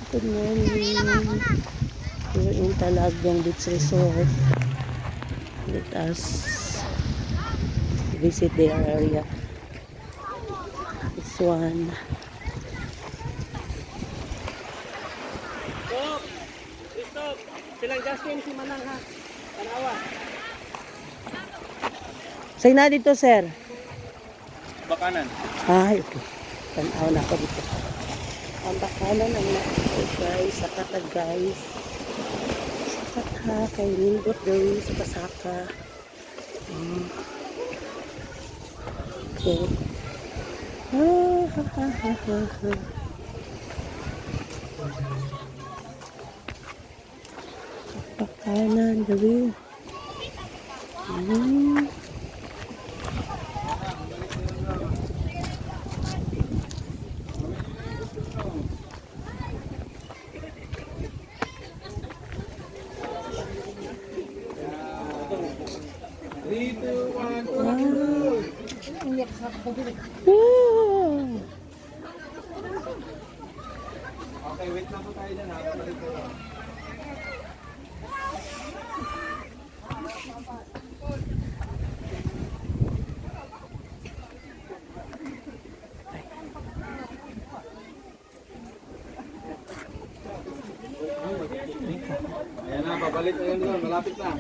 Good morning. We're in Talagang Beach Resort. Let us visit the area. This one. Stop! Stop! Silang Justin, si Manang ha. Tanawa. Say na dito, sir. Bakanan. Ay, okay. Tanaw na ako dito. Ang bakanan ang nakita, guys. Sakata, guys. Sakata. Kay Nindot daw sa Pasaka. Okay. Ha, ha, ha, ha, ha. Bakanan, gabi. Okay, wait lang po tayo dyan ha. Ayan na, babalik na yun doon. Malapit na.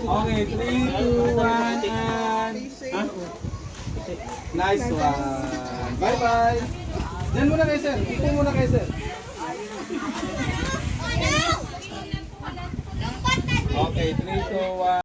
Okay, 3, 2, 1, and... Nice one. Bye-bye. Diyan muna kayo, sir. Ito muna kayo, sir. Okay, 3, 2, 1.